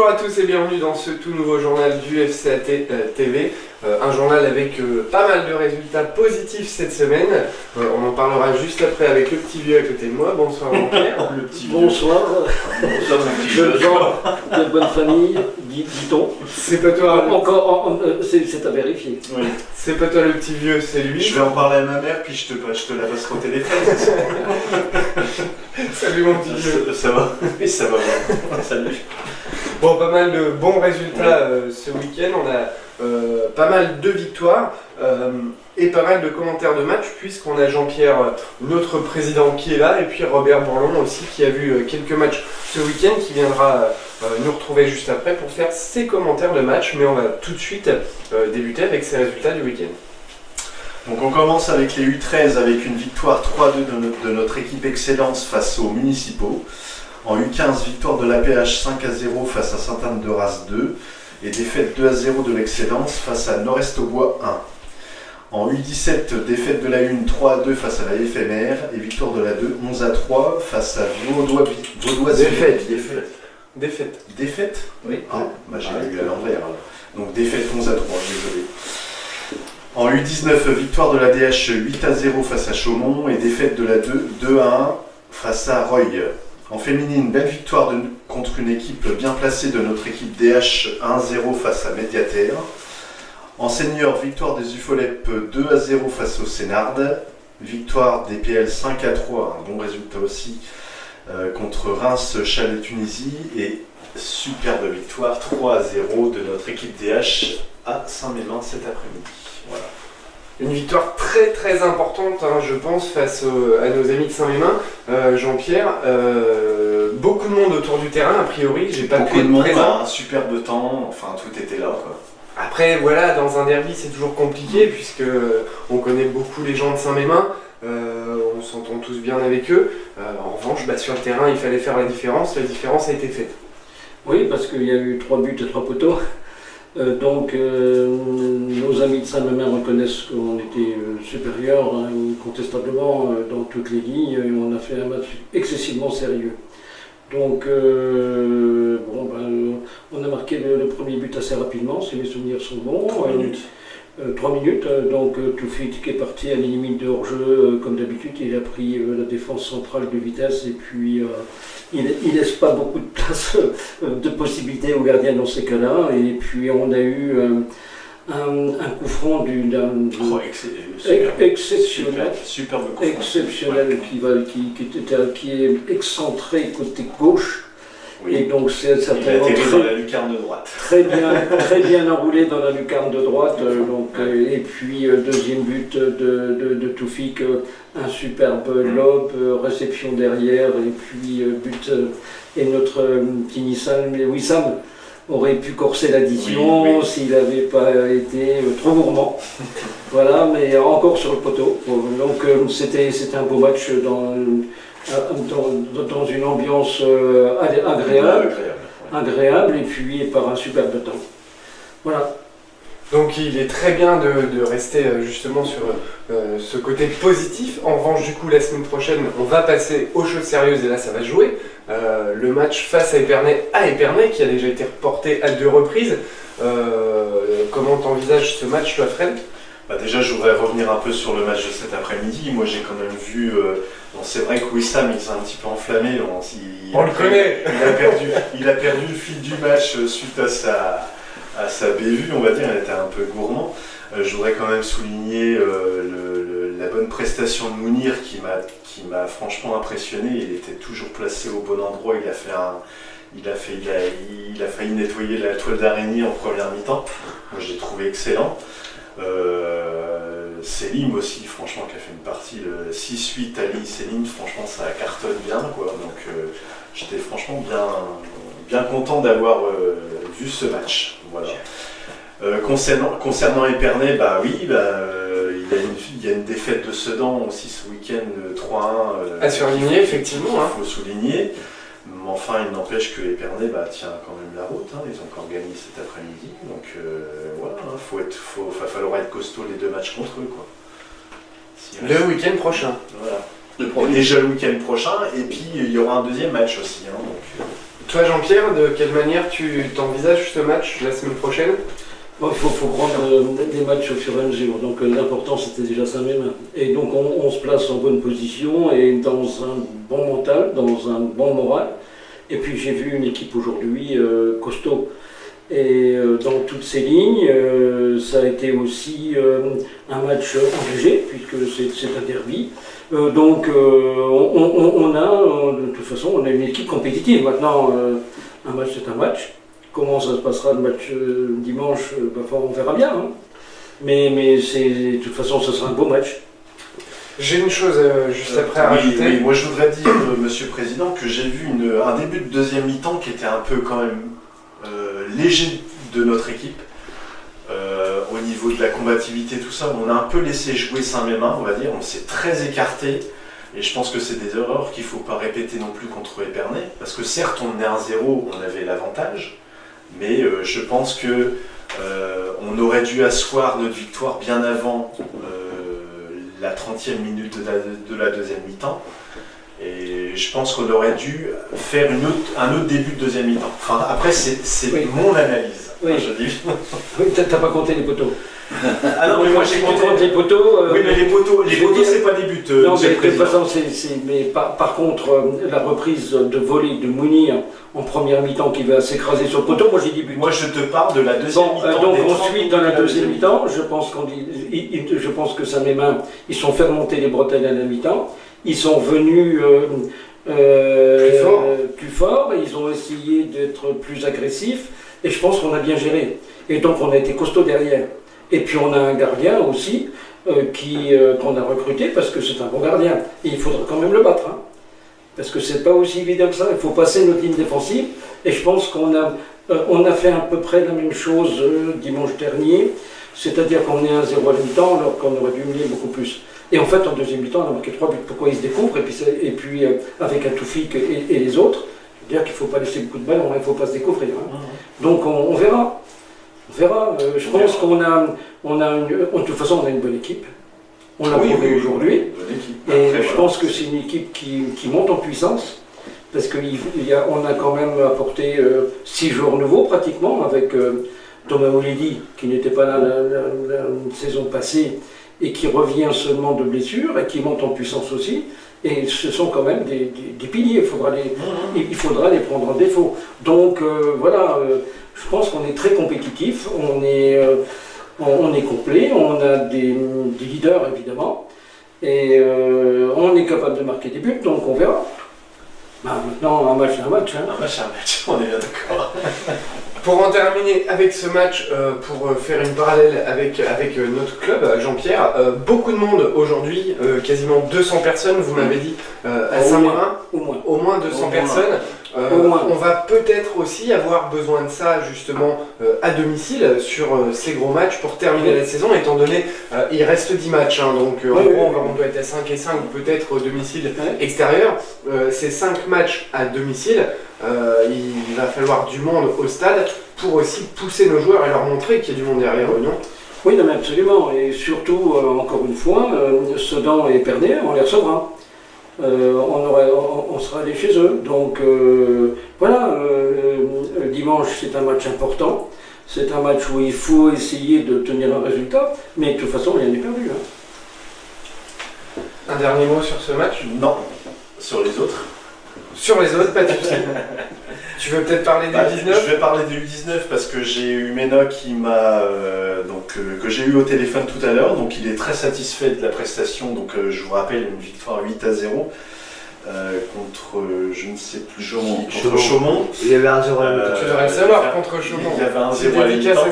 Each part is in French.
Bonjour à tous et bienvenue dans ce tout nouveau journal du FCAT TV. Un journal avec pas mal de résultats positifs cette semaine. On en parlera juste après avec le petit vieux à côté de moi. Bonsoir Jean-Pierre. Le petit Bonsoir. Bonsoir mon petit Jeune vieux. gens de bonne famille, dit-on. C'est pas toi, C'est à vérifier. Oui. c'est pas toi le petit vieux, c'est lui. Je vais en parler à ma mère puis je te la passerai au téléphone. Salut mon petit vieux. Ça va? Oui, ça va bien. Salut. Bon, pas mal de bons résultats ce week-end. On a pas mal de victoires et pas mal de commentaires de match, puisqu'on a Jean-Pierre, notre président, qui est là, et puis Robert Bourlon aussi, qui a vu quelques matchs ce week-end, qui viendra nous retrouver juste après pour faire ses commentaires de match. Mais on va tout de suite débuter avec ses résultats du week-end. Donc on commence avec les U13 avec une victoire 3-2 de notre équipe Excellence face aux municipaux. En U15, victoire de l'APH 5-0 face à Sainte-Anne-de-Raz 2 et défaite 2-0 de l'Excellence face à Nord-Est-au-Bois 1. En U17, défaite de la 1 3-2 face à la Éphémère et victoire de la 2 11-3 face à Vaudois. Défaite. Défaite? Oui. Ah, bah j'ai lu à l'envers. Donc défaite 11-3, désolé. En U19, victoire de la DH 8-0 face à Chaumont et défaite de la 2-1 face à Reuil. En féminine, belle victoire contre une équipe bien placée de notre équipe DH 1-0 face à Médiater. En senior, victoire des UFOLEP 2-0 face au Sénardes. Victoire des PL 5-3, un bon résultat aussi, contre Reims, Chalet, Tunisie. Et superbe victoire 3-0 de notre équipe DH à Saint-Mémin cet après-midi. Voilà. Une victoire très très importante, je pense, face à nos amis de Saint-Mémin. Jean-Pierre, beaucoup de monde autour du terrain, a priori, j'ai pas pu Beaucoup de être monde, présent. un superbe temps, enfin tout était là quoi. Après, voilà, dans un derby, c'est toujours compliqué, puisque on connaît beaucoup les gens de Saint-Mémin, on s'entend tous bien avec eux. En revanche, sur le terrain, il fallait faire la différence a été faite. Oui, parce qu'il y a eu 3 buts et 3 poteaux. Donc nos amis de Saint-Mémin reconnaissent qu'on était supérieur incontestablement dans toutes les lignes et on a fait un match excessivement sérieux. Donc on a marqué le premier but assez rapidement, si mes souvenirs sont bons. 3 minutes. 3 minutes, donc Toufik qui est parti à la limite de hors-jeu comme d'habitude, il a pris la défense centrale de vitesse et puis il laisse pas beaucoup de place, de possibilités aux gardiens dans ces cas-là. Et puis on a eu un coup franc exceptionnel, Superbe coup franc. exceptionnel qui est excentré côté gauche. Oui. Et donc c'est Il a certainement atterri dans la lucarne de droite. très bien enroulé dans la lucarne de droite. Et puis deuxième but de Toufik, un superbe lob, réception derrière et puis but. Et notre Wissam aurait pu corser l'addition Oui. s'il n'avait pas été trop gourmand. Voilà, mais encore sur le poteau. Donc c'était un beau match dans une ambiance agréable et puis par un superbe temps. Voilà. Donc il est très bien de rester justement sur ce côté positif. En revanche, du coup, la semaine prochaine, on va passer aux choses sérieuses et là, ça va jouer. Le match face à Épernay, qui a déjà été reporté à 2 reprises. Comment t'envisages ce match, toi, Fred ? Déjà, je voudrais revenir un peu sur le match de cet après-midi. Moi, j'ai quand même vu. Bon, c'est vrai que Wissam, il s'est un petit peu enflammé. On le connaît. Il a perdu le fil du match suite à sa bévue, on va dire. Elle était un peu gourmand. Je voudrais quand même souligner la bonne prestation de Mounir qui m'a franchement impressionné. Il était toujours placé au bon endroit. Il a failli nettoyer la toile d'araignée en première mi-temps. Moi, je l'ai trouvé excellent. Céline aussi, franchement, qui a fait une partie, le 6-8 Ali Céline, franchement, ça cartonne bien, quoi. Donc, j'étais franchement bien content d'avoir vu ce match. Voilà. Concernant Épernay, il y a une défaite de Sedan aussi ce week-end, 3-1. À surligner, effectivement. Il faut souligner. Mais enfin, il n'empêche que Épernay tient quand même la route. Ils ont encore gagné cet après-midi. Donc voilà, va falloir être costaud les 2 matchs contre eux, quoi. Le week-end prochain. Voilà. Déjà le week-end prochain, et puis il y aura un deuxième match aussi. Donc, Toi Jean-Pierre, de quelle manière tu t'envisages ce match la semaine prochaine? Bon, il faut prendre des matchs au fur et à mesure. Donc l'important c'était déjà Saint-Mémin. Et donc on se place en bonne position et dans un bon mental, dans un bon moral. Et puis j'ai vu une équipe aujourd'hui costaud. Et dans toutes ces lignes, ça a été aussi un match engagé, puisque c'est un derby. Donc on a, de toute façon, on a une équipe compétitive. Maintenant, un match c'est un match. Comment ça se passera le match dimanche, on verra bien. Hein. Mais de toute façon, ce sera un beau match. J'ai une chose juste après à rajouter. Oui, moi je voudrais dire, Monsieur le Président, que j'ai vu un début de deuxième mi-temps qui était un peu quand même léger de notre équipe. Au niveau de la combativité, tout ça, on a un peu laissé jouer Saint-Mémin, on va dire. On s'est très écarté. Et je pense que c'est des erreurs qu'il ne faut pas répéter non plus contre Épernay. Parce que certes, on est 1-0, on avait l'avantage. Mais je pense que on aurait dû asseoir notre victoire bien avant la 30e minute de la deuxième mi-temps. Et je pense qu'on aurait dû faire un autre début de deuxième mi-temps. Enfin, après, c'est oui. Mon analyse. Oui. Je dis. Oui, t'as pas compté les poteaux. Ah non, mais moi j'ai compté les poteaux. Oui, mais les poteaux, c'est pas des buts. Non, mais de toute façon, mais par contre, la reprise de volée de Mounir en première mi-temps qui va s'écraser sur le poteau, moi j'ai dit but. Moi je te parle de la deuxième mi-temps. Donc ensuite, dans la deuxième mi-temps, je pense que Saint-Mémin, ils sont fait remonter les bretelles à la mi-temps. Ils sont venus plus fort, ils ont essayé d'être plus agressifs, et je pense qu'on a bien géré. Et donc on a été costaud derrière. Et puis on a un gardien aussi qu'on a recruté parce que c'est un bon gardien. Et il faudra quand même le battre. Hein. Parce que c'est pas aussi évident que ça. Il faut passer notre ligne défensive. Et je pense qu'on a fait à peu près la même chose dimanche dernier. C'est-à-dire qu'on est à 1-0 à la mi-temps alors qu'on aurait dû mener beaucoup plus. Et en fait, en deuxième mi-temps, on a marqué 3 buts. Pourquoi ils se découvrent et puis avec un Toufik et les autres, c'est-à-dire qu'il ne faut pas laisser beaucoup de balles, il ne faut pas se découvrir. Hein. Donc on verra. On verra. Je pense qu'on de toute façon, on a une bonne équipe. On l'a prouvé aujourd'hui. Et je pense que c'est une équipe qui monte en puissance. Parce qu'on a quand même apporté 6 joueurs nouveaux pratiquement, avec Thomas Oledi, qui n'était pas là la saison passée, et qui revient seulement de blessure, et qui monte en puissance aussi. Et ce sont quand même des piliers, il faudra les prendre en défaut. Donc voilà, je pense qu'on est très compétitif, on est complet, on a des leaders évidemment, et on est capable de marquer des buts, donc on verra. Maintenant, un match c'est un match. Hein. Un match c'est un match, on est bien d'accord. Pour en terminer avec ce match, pour faire une parallèle avec notre club, Jean-Pierre, beaucoup de monde aujourd'hui, quasiment 200 personnes, vous m'avez dit, à Saint-Mérin, au moins 200 personnes. On va peut-être aussi avoir besoin de ça justement à domicile sur ces gros matchs pour terminer la saison, étant donné il reste 10 matchs, hein, donc en gros on doit être à 5 et 5 peut-être au domicile extérieur. Ces 5 matchs à domicile, il va falloir du monde au stade pour aussi pousser nos joueurs et leur montrer qu'il y a du monde derrière eux, non ? Oui, non, mais absolument, et surtout, encore une fois, Sedan et Épernay, on les recevra. On sera allé chez eux. Donc voilà, dimanche c'est un match important. C'est un match où il faut essayer de tenir un résultat, mais de toute façon rien n'est perdu. Hein. Un dernier mot sur ce match ? Non, sur les autres. Sur les autres, pas de soucis. Tu veux peut-être parler des U19 ? Je vais parler des U19 parce que j'ai eu Mena qui m'a que j'ai eu au téléphone tout à l'heure, donc il est très satisfait de la prestation. Donc je vous rappelle une victoire 8-0 contre je ne sais plus Chaumont. Contre Chaumont. Il y avait 1-0 à la mi-temps. Tu devrais le savoir contre Chaumont. Il y avait 1-0 à la mi-temps.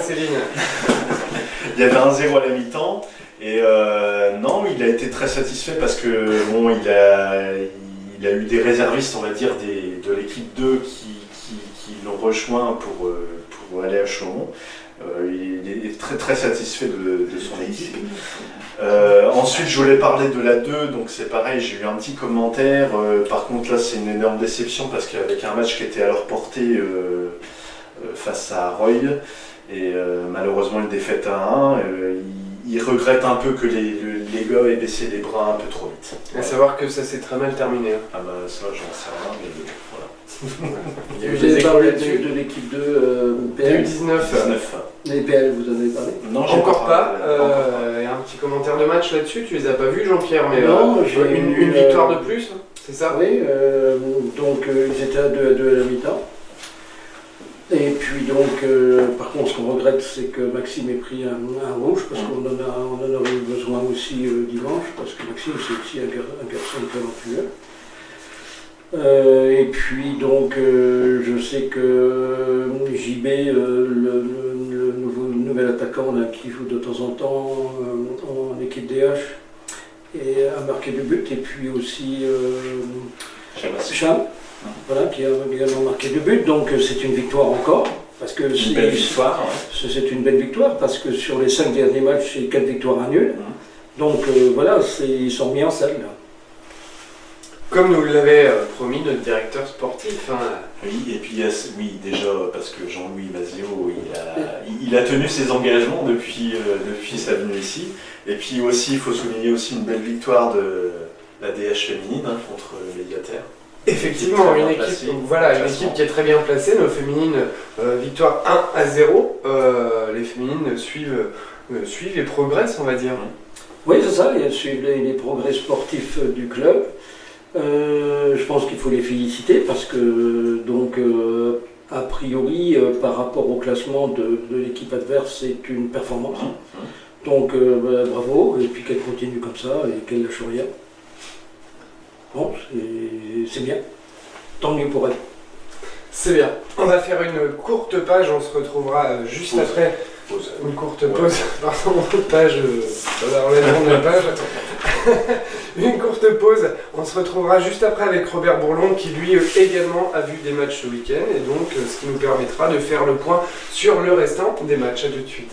Il y avait 1-0 à la mi-temps et non, il a été très satisfait parce que bon, il a eu des réservistes, on va dire, de l'équipe 2 qui l'ont rejoint pour aller à Chaumont. Il est très très satisfait de son équipe. Ensuite, je voulais parler de la 2, donc c'est pareil, j'ai eu un petit commentaire. Par contre, là, c'est une énorme déception parce qu'avec un match qui était à leur portée face à Roy, et malheureusement une défaite à 1, il regrette un peu que les gars aient baissé les bras un peu trop vite. À savoir que ça s'est très mal terminé. Hein. Ah bah ça, j'en sais rien, mais voilà. Il y a eu Vous des avez échos parlé là-dessus. de l'équipe de PL. U19. 19. Les PL, vous en avez parlé? Non, j'ai Encore pas. Encore pas. Et un petit commentaire de match là-dessus. Tu les as pas vus, Jean-Pierre, mais Non, j'ai une victoire de plus, c'est ça? Oui, donc ils étaient à 2-2 à la mi-temps. Et puis donc, par contre, ce qu'on regrette, c'est que Maxime ait pris un rouge, parce qu'on en aurait eu besoin aussi dimanche, parce que Maxime, c'est aussi un garçon talentueux. Et puis donc, je sais que JB, le nouvel attaquant là, qui joue de temps en temps en équipe DH, a marqué du but. Et puis aussi Cham, voilà, qui a également marqué du but. Donc c'est une victoire encore. Parce que Une belle victoire. Ouais. c'est une belle victoire, parce que sur les 5 derniers matchs, c'est 4 victoires à nul. Donc voilà, ils sont mis en salle là. Comme nous l'avait promis notre directeur sportif. Hein. Oui, et puis déjà parce que Jean-Louis Mazio, il a tenu ses engagements depuis sa venue ici. Et puis aussi, il faut souligner aussi une belle victoire de la DH féminine contre Médiataire. Effectivement, une équipe qui est très bien placée. Nos féminines, victoire 1-0. Les féminines suivent et progressent, on va dire. Oui, c'est ça, elles suivent les progrès sportifs du club. Je pense qu'il faut les féliciter parce que, donc, a priori, par rapport au classement de l'équipe adverse, c'est une performance. Donc, bravo, et puis qu'elle continue comme ça et qu'elle lâche rien. Bon, c'est bien. Tant mieux pour elle. C'est bien. On va faire une courte page, on se retrouvera juste après. Une courte pause, pardon, page, enlèvement de la page. Une courte pause, on se retrouvera juste après avec Robert Bourlon qui lui également a vu des matchs ce week-end et donc ce qui nous permettra de faire le point sur le restant des matchs. À tout de suite.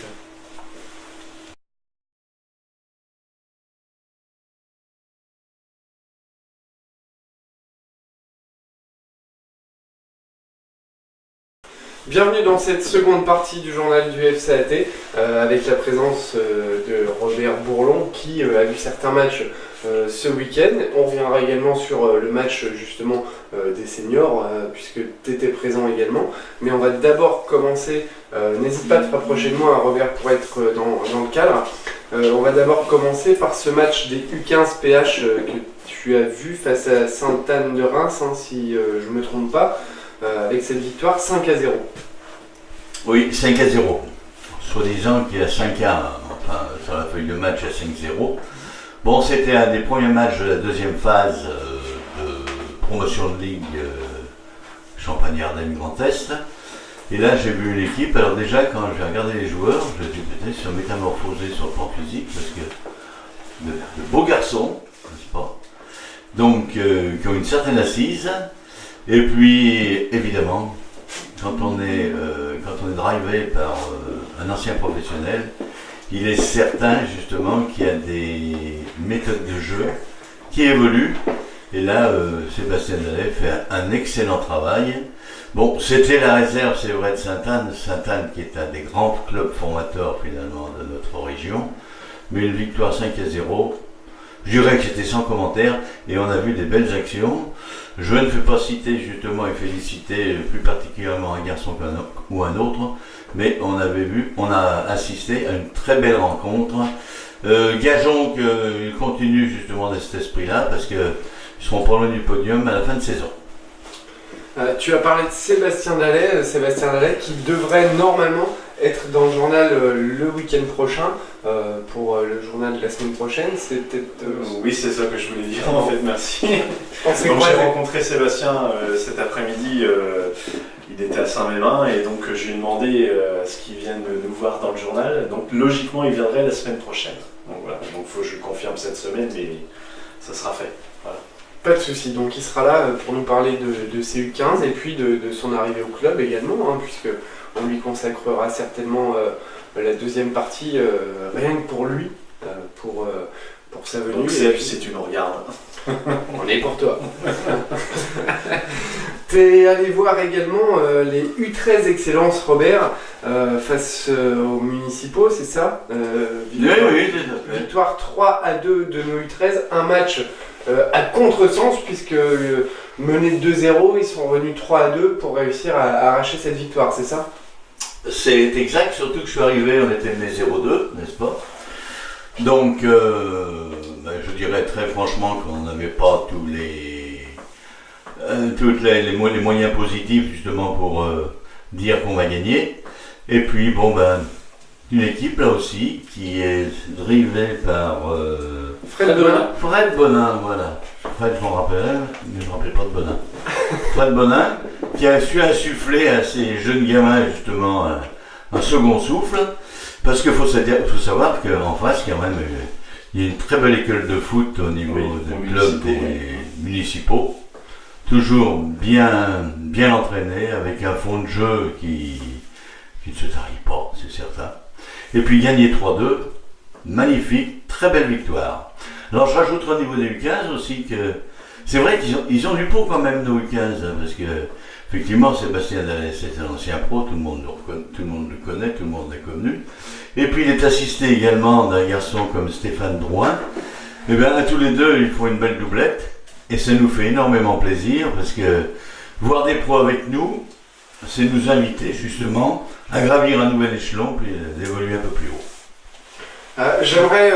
Bienvenue dans cette seconde partie du journal du FCAT avec la présence de Robert Bourlon qui a vu certains matchs ce week-end. On reviendra également sur le match justement des seniors puisque tu étais présent également. Mais on va d'abord commencer, n'hésite pas à te rapprocher de moi Robert pour être dans le cadre. On va d'abord commencer par ce match des U15 PH que tu as vu face à Sainte-Anne de Reims, hein, si je ne me trompe pas. Avec cette victoire 5-0. Oui, 5-0. Soi-disant qu'il y a 5-1, enfin, sur la feuille de match à 5-0. Bon, c'était un des premiers matchs de la deuxième phase de promotion de Ligue Champagne-Ardenne Grand Est. Et là, j'ai vu l'équipe. Alors déjà, quand j'ai regardé les joueurs, je me suis dit, peut-être sur métamorphosés sur le plan physique, parce que de beaux garçons, n'est-ce pas? Donc, qui ont une certaine assise. Et puis, évidemment, quand on est drivé par un ancien professionnel, il est certain justement qu'il y a des méthodes de jeu qui évoluent. Et là, Sébastien Dallet fait un excellent travail. Bon, c'était la réserve, c'est vrai, de Sainte-Anne. Sainte-Anne qui est un des grands clubs formateurs finalement de notre région. Mais une victoire 5-0, je dirais que c'était sans commentaire. Et on a vu des belles actions. Je ne fais pas citer justement et féliciter plus particulièrement un garçon ou un autre, mais on a assisté à une très belle rencontre. Gageons qu'ils continuent justement de cet esprit-là, parce qu'ils seront pas loin du podium à la fin de saison. Tu as parlé de Sébastien Dallet qui devrait normalement être dans le journal le week-end prochain, pour le journal de la semaine prochaine. C'est peut-être... Oui, c'est ça que je voulais dire en fait, merci. Donc j'ai rencontré Sébastien cet après-midi, il était à Saint-Mémin et donc je lui ai demandé à ce qu'il vienne nous voir dans le journal. Donc logiquement, il viendrait la semaine prochaine. Donc voilà, donc il faut que je confirme cette semaine, mais ça sera fait. Voilà. Pas de souci, donc il sera là pour nous parler de CU15 et puis de son arrivée au club également, hein, puisque on lui consacrera certainement la deuxième partie rien que pour lui, pour sa venue. Donc si tu nous regardes. On est pour toi. T'es allé voir également les U13 Excellence, Robert, face aux municipaux, c'est ça? Oui, c'est ça. Victoire 3-2 de nos U13, un match à contresens, puisque menés de 2-0, ils sont revenus 3-2 pour réussir à arracher cette victoire, c'est ça? C'est exact, surtout que je suis arrivé, on était mené 0-2, n'est-ce pas? Donc, je dirais très franchement qu'on n'avait pas tous les moyens positifs justement pour dire qu'on va gagner. Et puis, une équipe là aussi qui est drivée par Fred Bonin. Fred Bonin, voilà. Fred, je m'en rappelle, mais je ne me rappelle pas de Bonin. Fred Bonin, qui a su insuffler à ces jeunes gamins justement un second souffle, parce qu'il faut savoir qu'en face, quand même, il y a une très belle école de foot au niveau du club des municipaux, toujours bien entraîné, avec un fond de jeu qui ne se tarit pas, c'est certain. Et puis gagner 3-2, magnifique, très belle victoire. Alors je rajouterai au niveau des U15 aussi que c'est vrai qu'ils ont du pot quand même nos U15, parce que effectivement Sébastien Dallet c'est un ancien pro, tout le monde le connaît, tout le monde l'a connu. Et puis il est assisté également d'un garçon comme Stéphane Drouin. Et bien à tous les deux ils font une belle doublette et ça nous fait énormément plaisir parce que voir des pros avec nous, c'est nous inviter justement à gravir un nouvel échelon puis d'évoluer un peu plus haut. J'aimerais,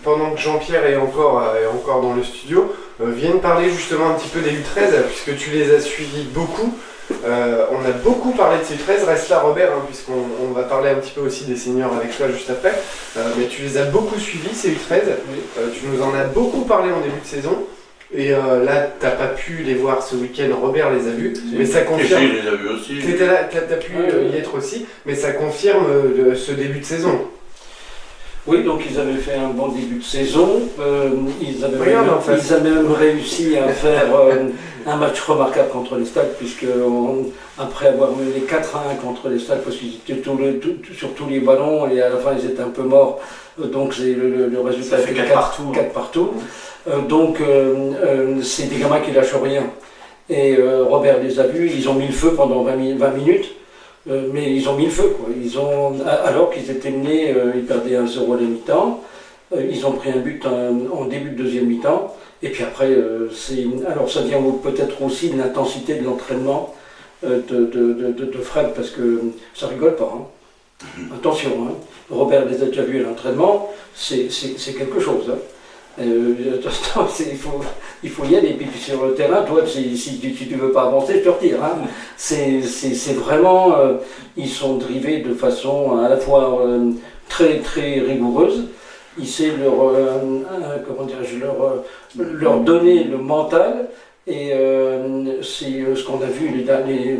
pendant que Jean-Pierre est encore dans le studio, vienne parler justement un petit peu des U13, puisque tu les as suivis beaucoup. On a beaucoup parlé de ces U13, reste là Robert, puisqu'on va parler un petit peu aussi des seniors avec toi juste après. Mais tu les as beaucoup suivis, ces U13. Tu nous en as beaucoup parlé en début de saison. Et là, t'as pas pu les voir ce week-end, Robert les a vus, mais ça confirme. Je les ai vus aussi. T'étais là, t'as pu y être aussi, mais ça confirme ce début de saison. Oui, donc ils avaient fait un bon début de saison. Ils avaient même réussi à faire un match remarquable contre les Stades, puisque après avoir mené 4-1 contre les Stades, parce qu'ils étaient sur tous les ballons et à la fin ils étaient un peu morts, donc le résultat fait 4 partout. Donc c'est des gamins qui lâchent rien. Et Robert les a vus, ils ont mis le feu pendant 20 minutes. Mais ils ont mis le feu, quoi. Alors qu'ils étaient menés, ils perdaient 1-0 à la mi-temps, ils ont pris un but en début de deuxième mi-temps, et puis après, alors ça vient peut-être aussi de l'intensité de l'entraînement de Fred, parce que ça rigole pas, hein. Attention, hein. Robert les a déjà vus à l'entraînement, c'est quelque chose, hein. Il faut y aller, puis sur le terrain, toi, si tu ne veux pas avancer, je te retire. Hein. C'est vraiment, ils sont drivés de façon à la fois très très rigoureuse. Il sait leur donner le mental, et c'est ce qu'on a vu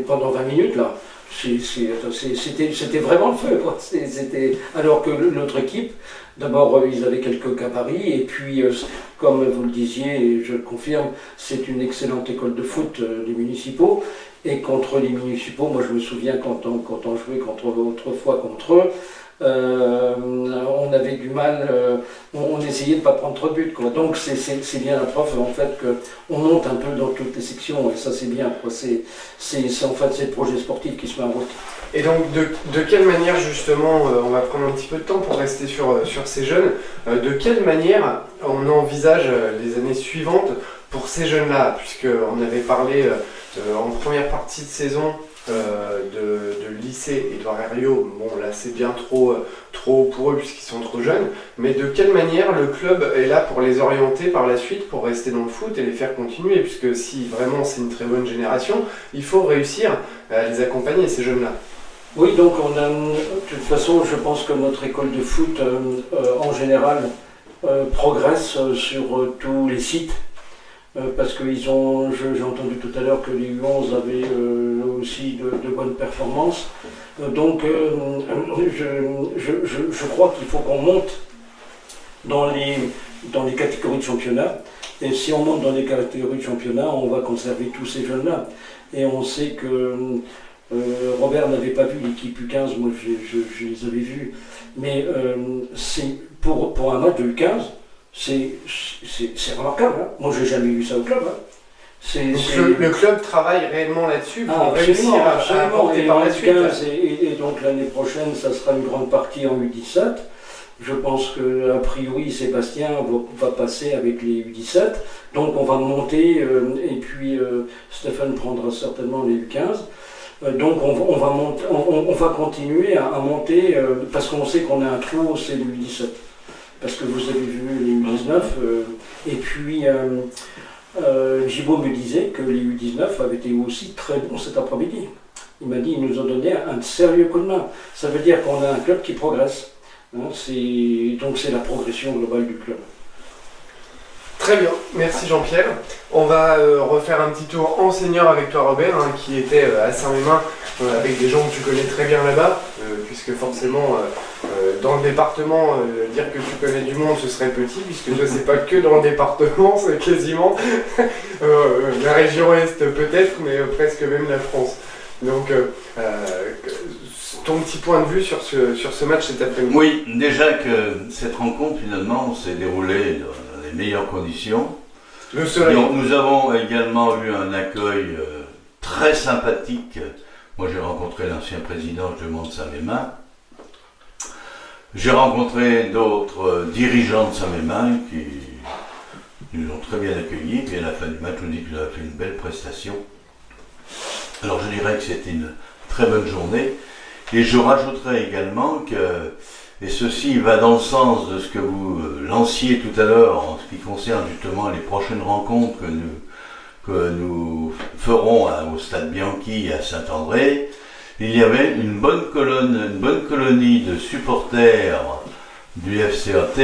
pendant 20 minutes là. C'était vraiment le feu, quoi. Alors que l'autre équipe, d'abord ils avaient quelques gabarits, et puis comme vous le disiez, et je le confirme, c'est une excellente école de foot, les municipaux. Et contre les municipaux, moi je me souviens quand on jouait autrefois contre eux, on avait du mal, on essayait de ne pas prendre trop de buts, quoi. Donc c'est bien la preuve en fait qu'on monte un peu dans toutes les sections, et ça c'est bien, quoi. C'est en fait c'est le projet sportif qui se met en route. Et donc de quelle manière justement, on va prendre un petit peu de temps pour rester sur ces jeunes, de quelle manière on envisage les années suivantes pour ces jeunes-là, puisqu'on avait parlé en première partie de saison de lycée Édouard Herriot. Bon là c'est bien trop pour eux puisqu'ils sont trop jeunes, mais de quelle manière le club est là pour les orienter par la suite, pour rester dans le foot et les faire continuer, puisque si vraiment c'est une très bonne génération, il faut réussir à les accompagner, ces jeunes-là. Oui, donc de toute façon je pense que notre école de foot en général progresse sur tous les sites. Parce que j'ai entendu tout à l'heure que les U11 avaient aussi de bonnes performances. Donc je crois qu'il faut qu'on monte dans les catégories de championnat. Et si on monte dans les catégories de championnat, on va conserver tous ces jeunes-là. Et on sait que Robert n'avait pas vu l'équipe U15, moi je les avais vus. Mais c'est pour un match de U15, c'est remarquable, hein. Moi j'ai jamais vu ça au club. Hein. Le club travaille réellement là-dessus pour réussir à apporter par la suite. Et donc l'année prochaine, ça sera une grande partie en U17. Je pense qu'a priori Sébastien va passer avec les U17, donc on va monter et puis Stéphane prendra certainement les U15. Donc on va continuer à monter parce qu'on sait qu'on a un trou, c'est les U17. Parce que vous avez vu les U19 et puis Gibaud me disait que les U19 avaient été aussi très bons cet après-midi. Il m'a dit, ils nous ont donné un sérieux coup de main. Ça veut dire qu'on a un club qui progresse. Hein, donc c'est la progression globale du club. Très bien, merci Jean-Pierre. On va refaire un petit tour en senior avec toi Robert, hein, qui était à Saint-Mémin avec des gens que tu connais très bien là-bas, puisque forcément dans le département, dire que tu connais du monde ce serait petit, puisque toi c'est pas que dans le département, c'est quasiment la région Est peut-être, mais presque même la France. Donc ton petit point de vue sur ce match cet après-midi. Oui, déjà que cette rencontre finalement s'est déroulée dans les meilleures conditions. Le soleil. Nous avons également eu un accueil très sympathique. Moi j'ai rencontré l'ancien président de Saint-Mémin. J'ai rencontré d'autres dirigeants de Saint-Mémin qui nous ont très bien accueillis. Et à la fin du match, on dit que nous avons fait une belle prestation. Alors je dirais que c'était une très bonne journée. Et je rajouterais également que, et ceci va dans le sens de ce que vous lanciez tout à l'heure en ce qui concerne justement les prochaines rencontres que nous ferons au Stade Bianchi à Saint-André, il y avait une bonne colonie de supporters du FCAT.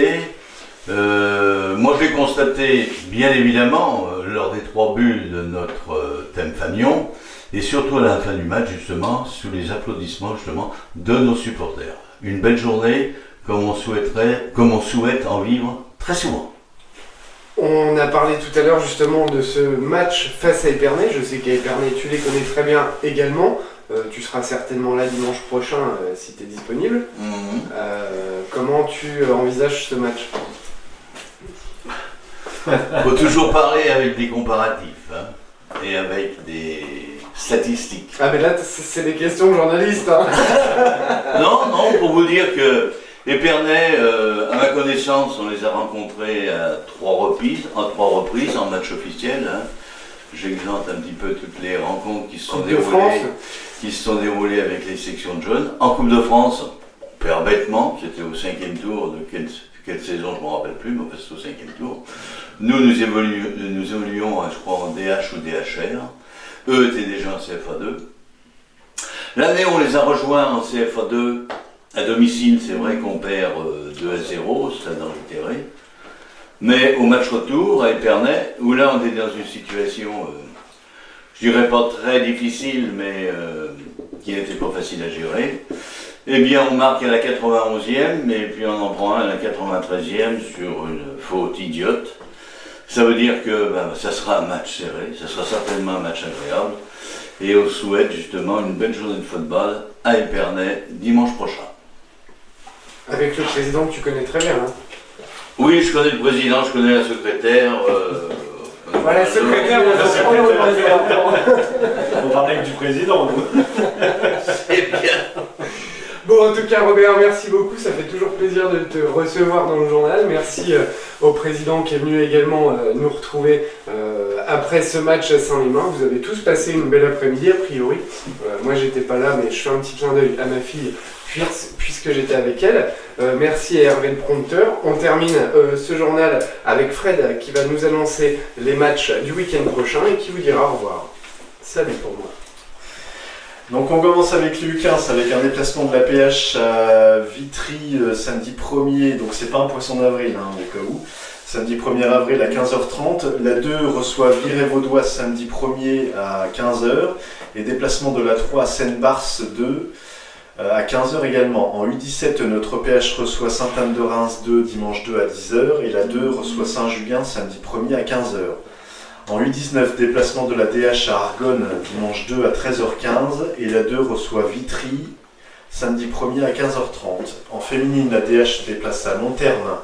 Moi j'ai constaté, bien évidemment, lors des 3 buts de notre thème Fagnon, et surtout à la fin du match, justement, sous les applaudissements justement de nos supporters. Une belle journée, comme on souhaite en vivre très souvent. On a parlé tout à l'heure justement de ce match face à Épernay. Je sais qu'à Épernay, tu les connais très bien également. Tu seras certainement là dimanche prochain si tu es disponible. Comment tu envisages ce match ? Faut toujours parler avec des comparatifs, hein, et avec des statistiques. Ah mais là c'est des questions de journalistes. Hein. Non, pour vous dire que Épernay, à ma connaissance, on les a rencontrés à 3 reprises en match officiel. Hein. J'exemple un petit peu toutes les rencontres qui se sont déroulées avec les sections de jeunes. En Coupe de France, on perd bêtement, c'était au 5e tour de quelle saison, je ne me rappelle plus, mais c'était au 5e tour. Nous évoluions, je crois, en DH ou DHR. Eux étaient déjà en CFA2. L'année où on les a rejoints en CFA2, à domicile, c'est vrai qu'on perd 2-0, Stade Henri-Terré. Mais au match retour, à Épernay, où là on est dans une situation, je dirais pas très difficile, mais qui n'était pas facile à gérer, eh bien on marque à la 91e, et puis on en prend un à la 93e sur une faute idiote. Ça veut dire que ça sera un match serré, ça sera certainement un match agréable, et on souhaite justement une belle journée de football à Épernay dimanche prochain. Avec le président que tu connais très bien, hein. Oui, je connais le président, je connais la secrétaire. La secrétaire, on parle avec du président, nous. C'est bien. Bon, en tout cas, Robert, merci beaucoup. Ça fait toujours plaisir de te recevoir dans le journal. Merci au président qui est venu également nous retrouver après ce match à Saint-Mémin. Vous avez tous passé une belle après-midi, a priori. Moi, j'étais pas là, mais je fais un petit clin d'œil à ma fille puisque j'étais avec elle. Merci à Hervé le prompteur. On termine ce journal avec Fred qui va nous annoncer les matchs du week-end prochain et qui vous dira au revoir. Salut pour moi. Donc on commence avec les U15 avec un déplacement de la PH à Vitry samedi 1er, donc c'est pas un poisson d'avril au cas où, samedi 1er avril à 15h30. La 2 reçoit Viré-Vaudoise samedi 1er à 15h et déplacement de la 3 à Seine-Barse 2 à 15h également. En U17, notre PH reçoit Sainte-Anne-de-Reims 2 dimanche 2 à 10h et la 2 reçoit Saint-Julien samedi 1er à 15h. En U19, déplacement de la DH à Argonne dimanche 2 à 13h15 et la 2 reçoit Vitry samedi 1er à 15h30. En féminine, la DH déplace à Montherme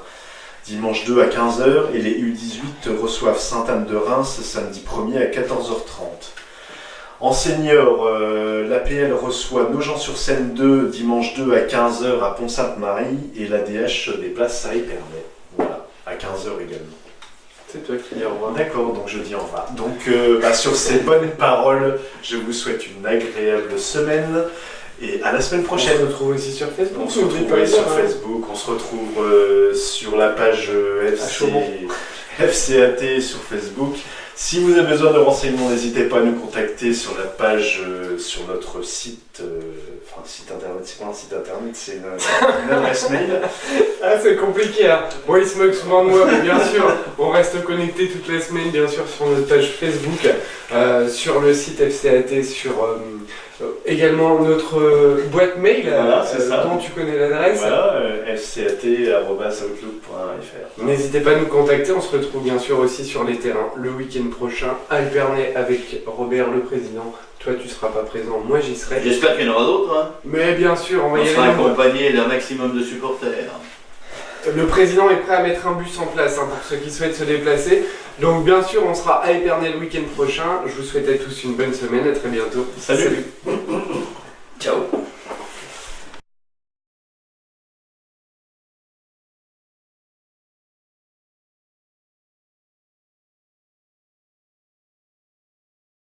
dimanche 2 à 15h et les U18 reçoivent Sainte-Anne-de-Reims samedi 1er à 14h30. En senior, l'APL reçoit Nogent-sur-Seine 2, dimanche 2 à 15h à Pont-Sainte-Marie, et l'ADH se déplace à Épernay. Voilà, à 15h également. C'est toi qui dis au revoir. D'accord, donc je dis au revoir. Donc sur ces bonnes paroles, je vous souhaite une agréable semaine et à la semaine prochaine. On se retrouve aussi sur Facebook. On se retrouve sur Facebook, on se retrouve sur la page FCAT sur Facebook. Si vous avez besoin de renseignements, n'hésitez pas à nous contacter sur la page, sur notre site, site internet, c'est pas un site internet, c'est une adresse mail. Ah, c'est compliqué, hein. Bon, il se moque souvent de moi, mais bien sûr, on reste connecté toute la semaine, bien sûr, sur notre page Facebook, sur le site FCAT, sur également notre boîte mail, voilà, dont tu connais l'adresse. Voilà, fcat@outlook.fr. N'hésitez pas à nous contacter, on se retrouve bien sûr aussi sur les terrains le week-end prochain à Épernay avec Robert le président. Toi tu seras pas présent, moi j'y serai. J'espère qu'il y en aura d'autres. Hein. Mais bien sûr, on va y sera aller. accompagné d'un maximum de supporters. Le président est prêt à mettre un bus en place pour ceux qui souhaitent se déplacer. Donc bien sûr, on sera à Épernay le week-end prochain. Je vous souhaite à tous une bonne semaine, à très bientôt. Salut.